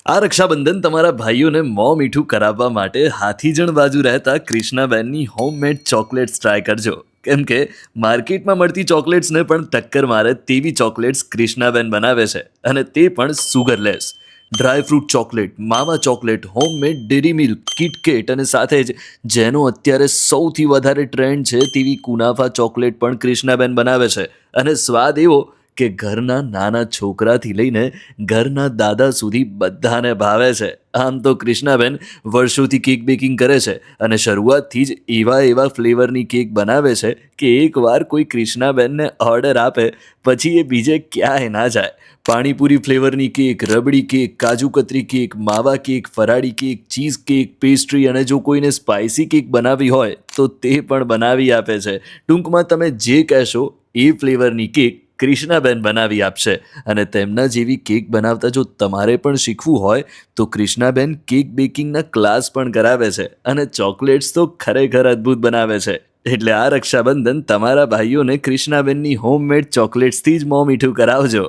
આ રક્ષાબંધન તમારા ભાઈઓને મોં મીઠું કરાવવા માટે હાથીજણ બાજુ રહેતા ક્રિષ્નાબેનની હોમમેડ ચોકલેટ્સ ટ્રાય કરજો. કેમ કે માર્કેટમાં મળતી ચોકલેટ્સને પણ ટક્કર મારે તેવી ચોકલેટ્સ ક્રિષ્નાબેન બનાવે છે, અને તે પણ સુગરલેસ. ડ્રાયફ્રૂટ ચોકલેટ, માવા chocolate, homemade dairy milk, KitKat અને સાથે જ જેનો અત્યારે સૌથી વધારે ટ્રેન્ડ છે તેવી કુનાફા ચોકલેટ પણ ક્રિષ્નાબેન બનાવે છે. અને સ્વાદ એવો કે ઘરના નાના છોકરાથી લઈને ઘરના દાદા સુધી બધાને ભાવે છે. આમ તો ક્રિષ્નાબેન વર્ષોથી કેક બેકિંગ કરે છે, અને શરૂઆતથી જ એવા ફ્લેવરની કેક બનાવે છે કે એકવાર કોઈ ક્રિષ્નાબેનને ઓર્ડર આપે પછી એ બીજે ક્યાંય ના જાય. પાણીપુરી ફ્લેવરની કેક, રબડી કેક, કાજુ કતરી કેક, માવા કેક, ફરાળી કેક, ચીઝ કેક, પેસ્ટ્રી અને જો કોઈને સ્પાઇસી કેક બનાવવી હોય તો તે પણ બનાવી આપે છે. ટૂંકમાં તમે જે કહેશો એ ફ્લેવરની કેક ક્રિષ્નાબેન બનાવી આપશે. અને તેમના જેવી કેક બનાવતા જો તમારે પણ શીખવું હોય તો ક્રિષ્નાબેન કેક બેકિંગના ક્લાસ પણ કરાવે છે, અને ચોકલેટ્સ તો ખરેખર અદ્ભુત બનાવે છે. એટલે આ રક્ષાબંધન તમારા ભાઈઓને ક્રિષ્નાબેનની હોમમેડ ચોકલેટ્સથી જ મોં મીઠું કરાવજો.